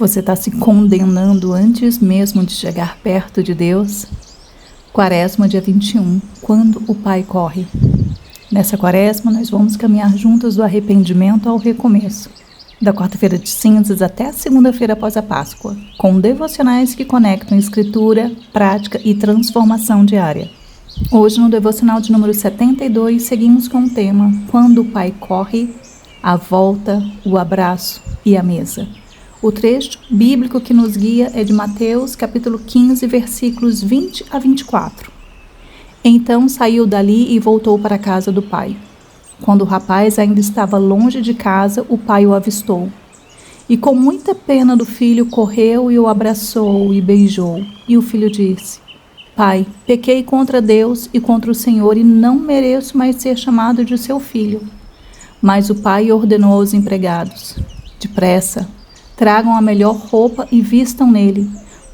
Você está se condenando antes mesmo de chegar perto de Deus? Quaresma, dia 21, quando o Pai corre. Nessa quaresma, nós vamos caminhar juntos do arrependimento ao recomeço, da quarta-feira de cinzas até a segunda-feira após a Páscoa, com devocionais que conectam escritura, prática e transformação diária. Hoje, no devocional de número 72, seguimos com o tema Quando o Pai corre, a volta, o abraço e a mesa. O trecho bíblico que nos guia é de Mateus, capítulo 15, versículos 20 a 24. Então saiu dali e voltou para a casa do pai. Quando o rapaz ainda estava longe de casa, o pai o avistou. E com muita pena do filho, correu e o abraçou e beijou. E o filho disse: Pai, pequei contra Deus e contra o Senhor e não mereço mais ser chamado de seu filho. Mas o pai ordenou aos empregados: Depressa, tragam a melhor roupa e vistam nele.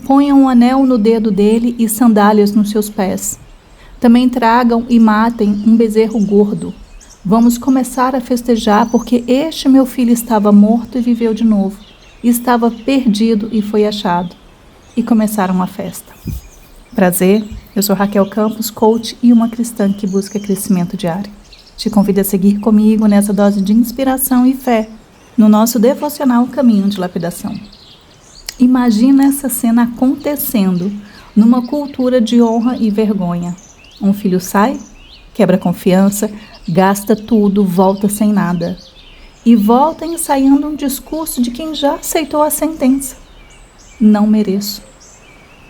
Ponham um anel no dedo dele e sandálias nos seus pés. Também tragam e matem um bezerro gordo. Vamos começar a festejar, porque este meu filho estava morto e viveu de novo. Estava perdido e foi achado. E começaram a festa. Prazer, eu sou Raquel Campos, coach e uma cristã que busca crescimento diário. Te convido a seguir comigo nessa dose de inspiração e fé no nosso devocional Caminho de Lapidação. Imagina essa cena acontecendo numa cultura de honra e vergonha. Um filho sai, quebra a confiança, gasta tudo, volta sem nada. E volta ensaiando um discurso de quem já aceitou a sentença. Não mereço.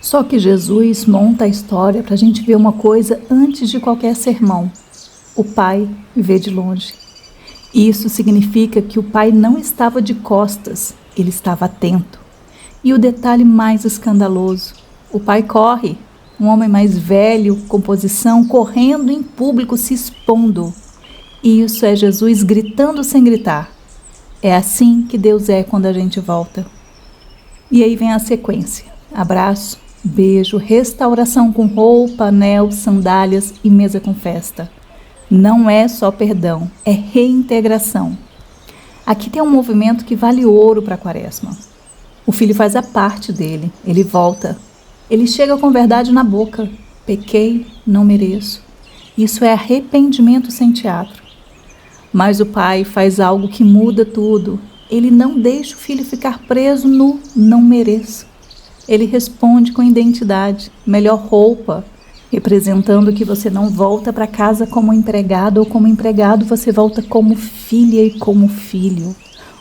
Só que Jesus monta a história para a gente ver uma coisa antes de qualquer sermão. O pai vê de longe. Isso significa que o pai não estava de costas, ele estava atento. E o detalhe mais escandaloso: o pai corre, um homem mais velho, com posição, correndo em público, se expondo. E isso é Jesus gritando sem gritar. É assim que Deus é quando a gente volta. E aí vem a sequência: abraço, beijo, restauração com roupa, anel, sandálias e mesa com festa. Não é só perdão, é reintegração. Aqui tem um movimento que vale ouro para a quaresma. O filho faz a parte dele, ele volta. Ele chega com verdade na boca. Pequei, não mereço. Isso é arrependimento sem teatro. Mas o pai faz algo que muda tudo. Ele não deixa o filho ficar preso no não mereço. Ele responde com identidade, melhor roupa, representando que você não volta para casa como empregado ou como empregado, você volta como filha e como filho.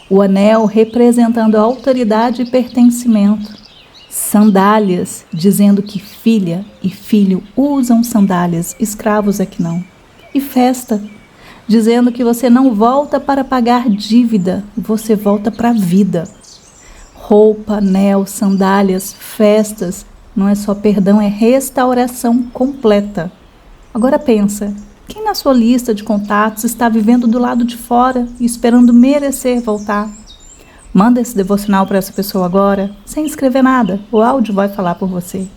O anel representando a autoridade e pertencimento. Sandálias, dizendo que filha e filho usam sandálias, escravos é que não. E festa, dizendo que você não volta para pagar dívida, você volta para a vida. Roupa, anel, sandálias, festas, não é só perdão, é restauração completa. Agora pensa, quem na sua lista de contatos está vivendo do lado de fora e esperando merecer voltar? Manda esse devocional para essa pessoa agora, sem escrever nada, o áudio vai falar por você.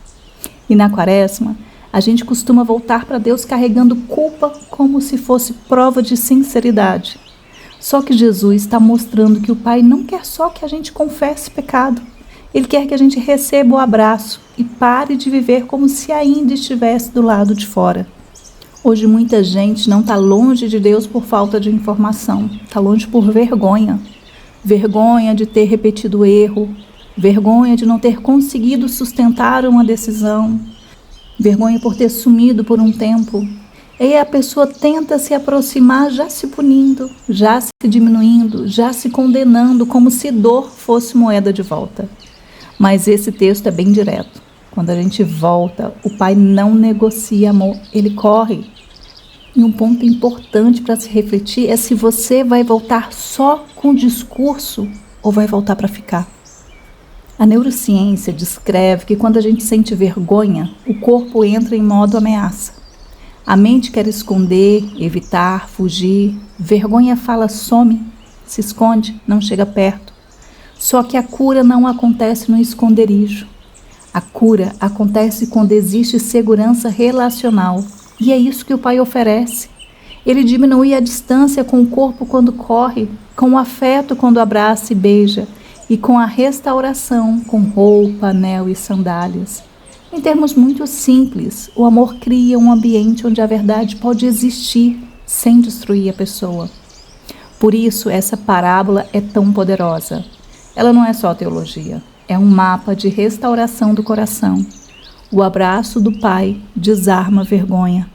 E na quaresma, a gente costuma voltar para Deus carregando culpa como se fosse prova de sinceridade. Só que Jesus está mostrando que o Pai não quer só que a gente confesse pecado. Ele quer que a gente receba o abraço e pare de viver como se ainda estivesse do lado de fora. Hoje muita gente não está longe de Deus por falta de informação, está longe por vergonha. Vergonha de ter repetido o erro, vergonha de não ter conseguido sustentar uma decisão, vergonha por ter sumido por um tempo. E aí a pessoa tenta se aproximar já se punindo, já se diminuindo, já se condenando como se dor fosse moeda de volta. Mas esse texto é bem direto. Quando a gente volta, o pai não negocia amor, ele corre. E um ponto importante para se refletir é se você vai voltar só com discurso ou vai voltar para ficar. A neurociência descreve que quando a gente sente vergonha, o corpo entra em modo ameaça. A mente quer esconder, evitar, fugir. Vergonha fala some, se esconde, não chega perto. Só que a cura não acontece no esconderijo. A cura acontece quando existe segurança relacional. E é isso que o pai oferece. Ele diminui a distância com o corpo quando corre, com o afeto quando abraça e beija. e com a restauração, com roupa, anel e sandálias. Em termos muito simples, o amor cria um ambiente onde a verdade pode existir sem destruir a pessoa. Por isso, essa parábola é tão poderosa. Ela não é só teologia, é um mapa de restauração do coração. O abraço do Pai desarma a vergonha.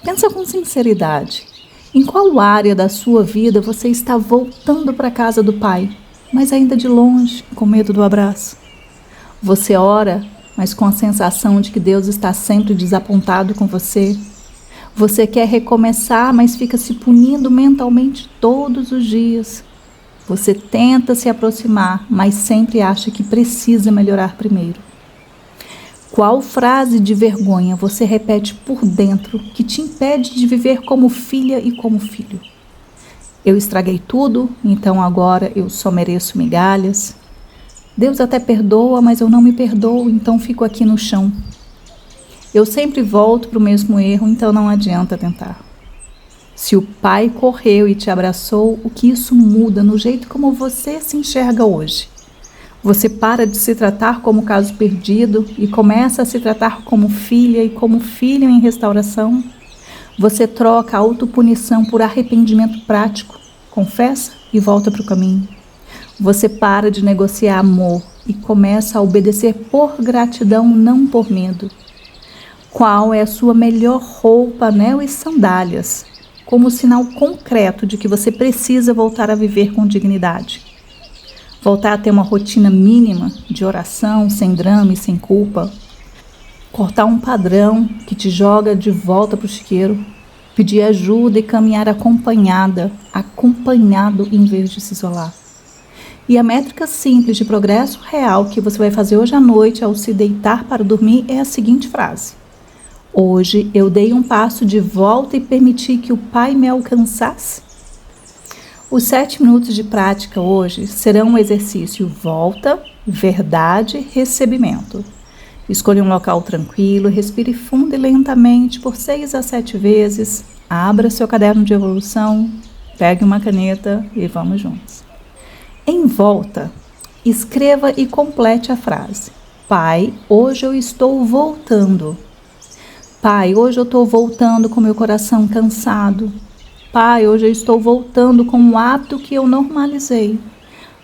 Pensa com sinceridade. Em qual área da sua vida você está voltando para a casa do Pai, mas ainda de longe, com medo do abraço? Você ora, mas com a sensação de que Deus está sempre desapontado com você? Você quer recomeçar, mas fica se punindo mentalmente todos os dias? Você tenta se aproximar, mas sempre acha que precisa melhorar primeiro. Qual frase de vergonha você repete por dentro que te impede de viver como filha e como filho? Eu estraguei tudo, então agora eu só mereço migalhas. Deus até perdoa, mas eu não me perdoo, então fico aqui no chão. Eu sempre volto para o mesmo erro, então não adianta tentar. Se o Pai correu e te abraçou, o que isso muda no jeito como você se enxerga hoje? Você para de se tratar como caso perdido e começa a se tratar como filha e como filho em restauração? Você troca a autopunição por arrependimento prático, confessa e volta para o caminho. Você para de negociar amor e começa a obedecer por gratidão, não por medo. Qual é a sua melhor roupa, anel e sandálias, como sinal concreto de que você precisa voltar a viver com dignidade? Voltar a ter uma rotina mínima de oração, sem drama e sem culpa. Cortar um padrão que te joga de volta para o chiqueiro. Pedir ajuda e caminhar acompanhado em vez de se isolar. E a métrica simples de progresso real que você vai fazer hoje à noite ao se deitar para dormir é a seguinte frase: hoje eu dei um passo de volta e permiti que o Pai me alcançasse. Os 7 minutos de prática hoje serão um exercício volta, verdade, recebimento. Escolha um local tranquilo, respire fundo e lentamente por 6 a 7 vezes, abra seu caderno de evolução, pegue uma caneta e vamos juntos. Em volta, escreva e complete a frase: Pai, hoje eu estou voltando. Pai, hoje eu estou voltando com meu coração cansado. Pai, hoje eu estou voltando com um hábito que eu normalizei.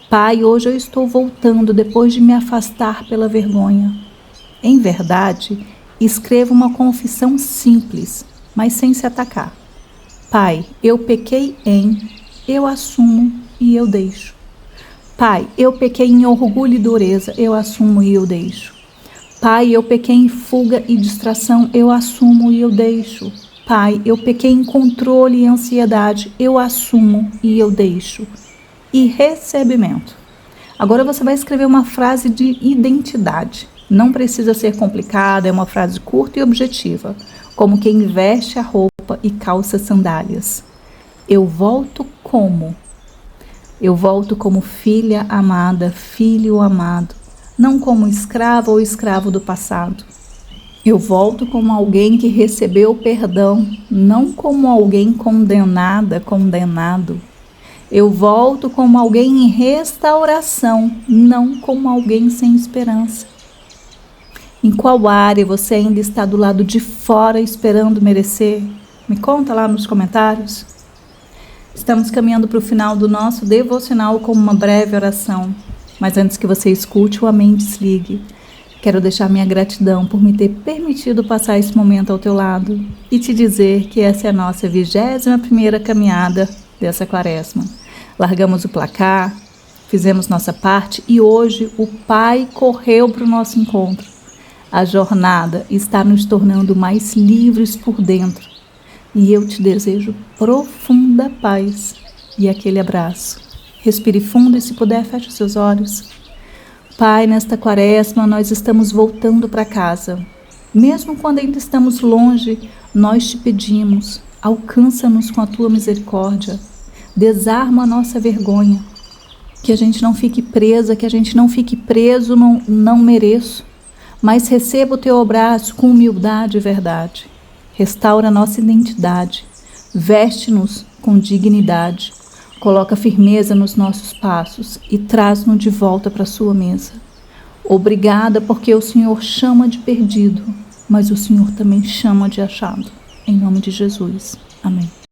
Pai, hoje eu estou voltando depois de me afastar pela vergonha. Em verdade, escreva uma confissão simples, mas sem se atacar. Pai, eu pequei eu assumo e eu deixo. Pai, eu pequei em orgulho e dureza, eu assumo e eu deixo. Pai, eu pequei em fuga e distração, eu assumo e eu deixo. Pai, eu pequei em controle e ansiedade, eu assumo e eu deixo. E recebimento. Agora você vai escrever uma frase de identidade. Não precisa ser complicada, é uma frase curta e objetiva, como quem veste a roupa e calça sandálias. Eu volto como? Eu volto como filha amada, filho amado, não como escrava ou escravo do passado. Eu volto como alguém que recebeu perdão, não como alguém condenada, condenado. Eu volto como alguém em restauração, não como alguém sem esperança. Em qual área você ainda está do lado de fora esperando merecer? Me conta lá nos comentários. Estamos caminhando para o final do nosso devocional com uma breve oração. Mas antes que você escute o Amém, desligue. Quero deixar minha gratidão por me ter permitido passar esse momento ao teu lado e te dizer que essa é a nossa 21ª caminhada dessa quaresma. Largamos o placar, fizemos nossa parte e hoje o Pai correu para o nosso encontro. A jornada está nos tornando mais livres por dentro e eu te desejo profunda paz e aquele abraço. Respire fundo e, se puder, feche os seus olhos. Pai, nesta quaresma nós estamos voltando para casa. Mesmo quando ainda estamos longe, nós te pedimos, alcança-nos com a tua misericórdia, desarma a nossa vergonha, que a gente não fique presa, que a gente não fique preso, não mereço, mas receba o teu abraço com humildade e verdade. Restaura a nossa identidade, veste-nos com dignidade, Coloca firmeza nos nossos passos e traz-nos de volta para a sua mesa. Obrigada porque o Senhor chama de perdido, mas o Senhor também chama de achado. Em nome de Jesus. Amém.